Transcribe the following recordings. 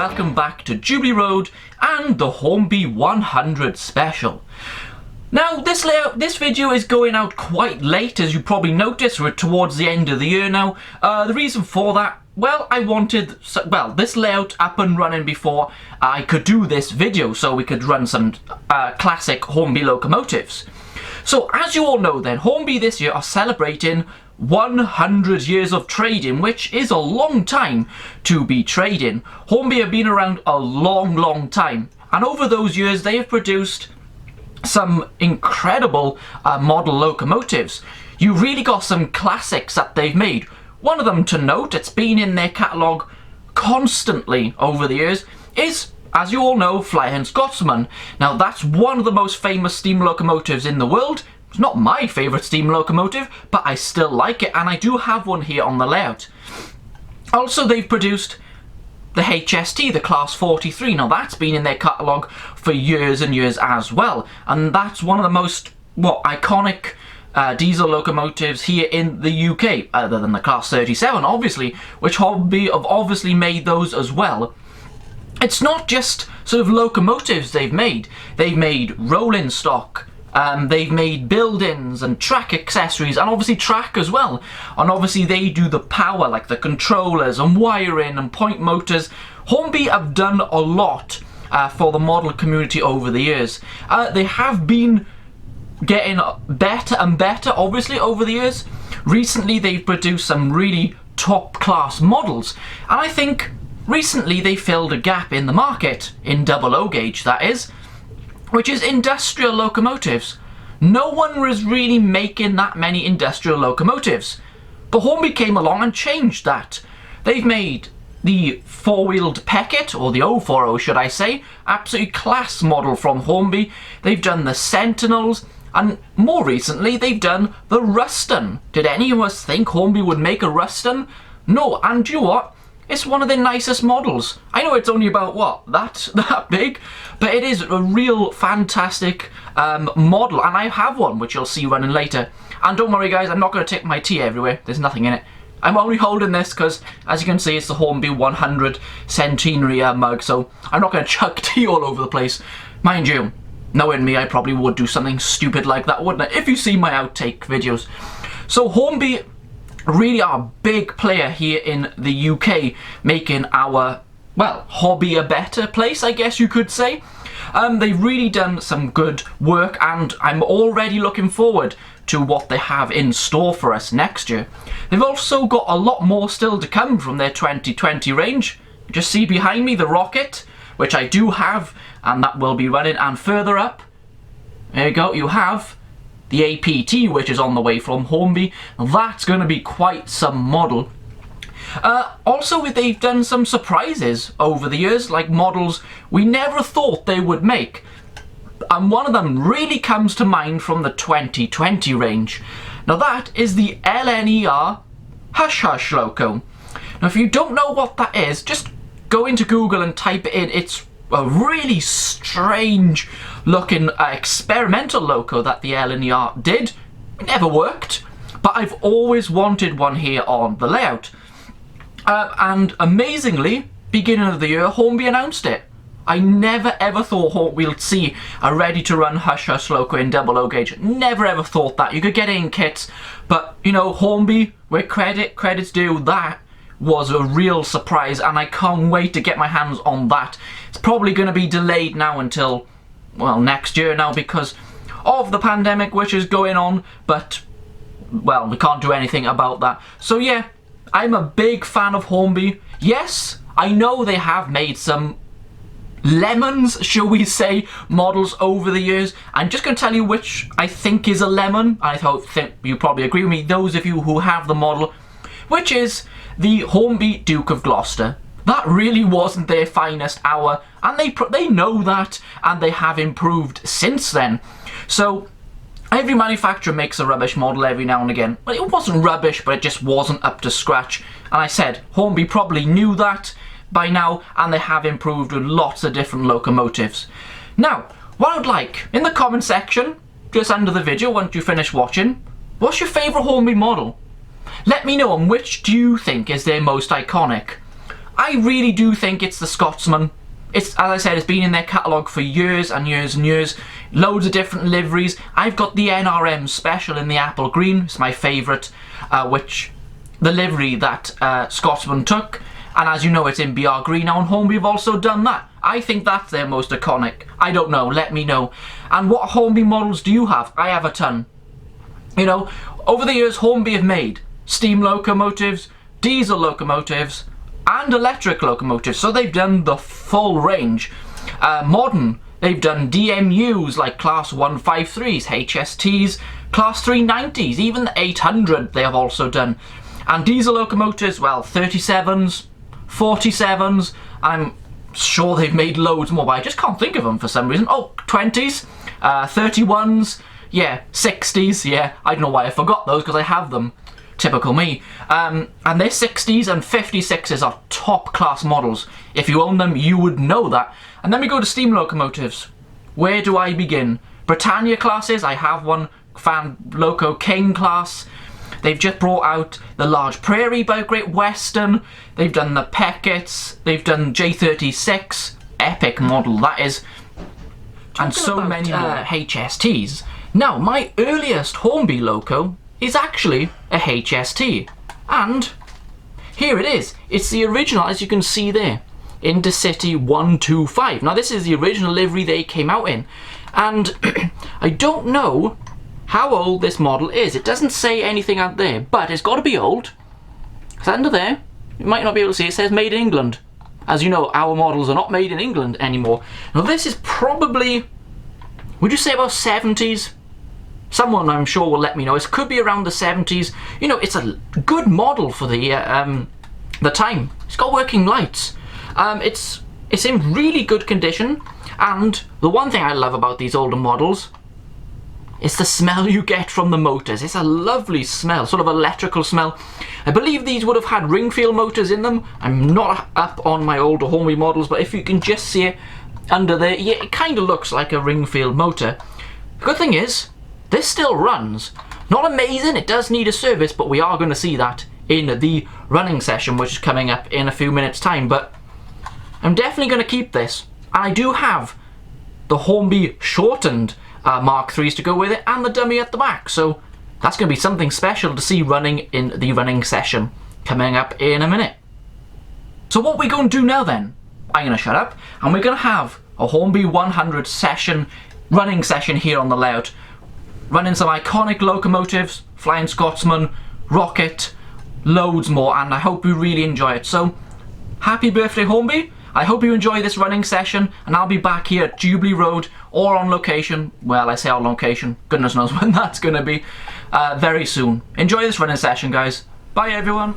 welcome back to Jubilee Road and the Hornby 100 special. Now this video is going out quite late, as you probably noticed. We're towards the end of the year now. The reason for that, well, I wanted this layout up and running before I could do this video, so we could run some classic Hornby locomotives. So as you all know then, Hornby this year are celebrating 100 years of trading, which is a long time to be trading. Hornby have been around a long time, and over those years they have produced some incredible model locomotives. You really got some classics that they've made. One of them to note, it's been in their catalogue constantly over the years, is, as you all know, Flying Scotsman. Now that's one of the most famous steam locomotives in the world. It's not my favourite steam locomotive, but I still like it, and I do have one here on the layout. Also, they've produced the HST, the Class 43. Now that's been in their catalogue for years and years as well, and that's one of the most iconic diesel locomotives here in the UK, other than the Class 37 obviously, which Hornby have obviously made those as well. It's not just sort of locomotives they've made rolling stock, they've made buildings and track accessories, and obviously track as well. And obviously they do the power, like the controllers and wiring and point motors. Hornby have done a lot for the model community over the years. They have been getting better and better, obviously, over the years. Recently they've produced some really top class models, and I think recently they filled a gap in the market, in 00 gauge that is, which is industrial locomotives. No one was really making that many industrial locomotives, but Hornby came along and changed that. They've made the four-wheeled Peckett, or the 040 should I say, absolutely class model from Hornby. They've done the Sentinels, and more recently they've done the Ruston. Did any of us think Hornby would make a Ruston? No, and you know what? It's one of the nicest models. I know it's only about, that big, but it is a real fantastic model, and I have one, which you'll see running later. And don't worry guys, I'm not going to take my tea everywhere, there's nothing in it. I'm only holding this because, as you can see, it's the Hornby 100 centenary mug, so I'm not going to chuck tea all over the place. Mind you, knowing me, I probably would do something stupid like that, wouldn't I, if you see my outtake videos. So Hornby really are a big player here in the UK, making our, hobby a better place, I guess you could say. They've really done some good work, and I'm already looking forward to what they have in store for us next year. They've also got a lot more still to come from their 2020 range. Just see behind me the Rocket, which I do have, and that will be running, and further up, there you go, you have the APT, which is on the way from Hornby. That's going to be quite some model. Also, they've done some surprises over the years, like models we never thought they would make. And one of them really comes to mind from the 2020 range. Now that is the LNER Hush Hush Loco. Now if you don't know what that is, just go into Google and type it in. It's a really strange looking experimental loco that the LNER did. It never worked, but I've always wanted one here on the layout. And amazingly, beginning of the year, Hornby announced it. I never ever thought we'd see a ready to run Hush Hush Loco in 00 gauge. Never ever thought that. You could get it in kits, but you know, Hornby, where credit's due, that was a real surprise, and I can't wait to get my hands on that. It's probably going to be delayed now until, next year now, because of the pandemic which is going on, but we can't do anything about that. So yeah, I'm a big fan of Hornby. Yes, I know they have made some lemons, shall we say, models over the years. I'm just going to tell you which I think is a lemon. I think you probably agree with me, those of you who have the model, which is the Hornby Duke of Gloucester. That really wasn't their finest hour, and they know that, and they have improved since then. So every manufacturer makes a rubbish model every now and again. Well, it wasn't rubbish, but it just wasn't up to scratch. And I said, Hornby probably knew that by now, and they have improved with lots of different locomotives. Now, what I would like, in the comment section, just under the video, once you finish watching, what's your favourite Hornby model? Let me know, and which do you think is their most iconic? I really do think it's the Scotsman. It's, as I said, it's been in their catalogue for years and years and years. Loads of different liveries. I've got the NRM Special in the apple green. It's my favourite, the livery that Scotsman took. And as you know, it's in BR green now, and Hornby have also done that. I think that's their most iconic. I don't know, let me know. And what Hornby models do you have? I have a ton. You know, over the years, Hornby have made steam locomotives, diesel locomotives, and electric locomotives. So they've done the full range. Modern, they've done DMUs like Class 153s, HSTs, Class 390s, even the 800 they have also done. And diesel locomotives, well, 37s, 47s, I'm sure they've made loads more, but I just can't think of them for some reason. Oh, 20s, 31s, yeah, 60s, yeah, I don't know why I forgot those because I have them. Typical me. And their 60s and 56s are top class models. If you own them, you would know that. And then we go to steam locomotives. Where do I begin? Britannia classes, I have one. Fan Loco King class. They've just brought out the Large Prairie by Great Western. They've done the Peckets. They've done J36. Epic model, that is. And so many more HSTs. Now, my earliest Hornby loco is actually a HST. And here it is. It's the original, as you can see there. Intercity 125. Now, this is the original livery they came out in. And I don't know how old this model is. It doesn't say anything out there, but it's got to be old. It's under there. You might not be able to see. It says made in England. As you know, our models are not made in England anymore. Now this is probably, would you say about 70s? Someone I'm sure will let me know. It could be around the 70s. You know, it's a good model for the time. It's got working lights. It's in really good condition. And the one thing I love about these older models, it's the smell you get from the motors. It's a lovely smell, sort of electrical smell. I believe these would have had Ringfield motors in them. I'm not up on my older Hornby models, but if you can just see it under there, yeah, it kind of looks like a Ringfield motor. The good thing is, this still runs. Not amazing, it does need a service, but we are going to see that in the running session, which is coming up in a few minutes' time. But I'm definitely going to keep this. And I do have the Hornby shortened Mark 3s to go with it, and the dummy at the back, so that's going to be something special to see running in the running session coming up in a minute. So what we're going to do now then, I'm going to shut up, and we're going to have a Hornby 100 session, running session here on the layout, running some iconic locomotives, Flying Scotsman, Rocket, loads more, and I hope you really enjoy it. So happy birthday Hornby. I hope you enjoy this running session, and I'll be back here at Jubilee Road or on location. Well, I say on location, goodness knows when that's going to be, very soon. Enjoy this running session, guys. Bye, everyone.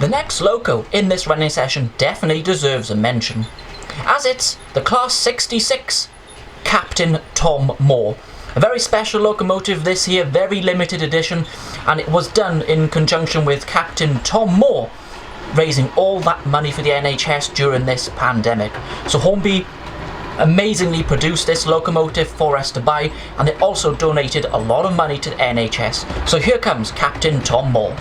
The next loco in this running session definitely deserves a mention, as it's the Class 66 Captain Tom Moore. A very special locomotive this here, very limited edition, and it was done in conjunction with Captain Tom Moore raising all that money for the NHS during this pandemic. So Hornby amazingly produced this locomotive for us to buy, and they also donated a lot of money to the NHS. So here comes Captain Tom Moore.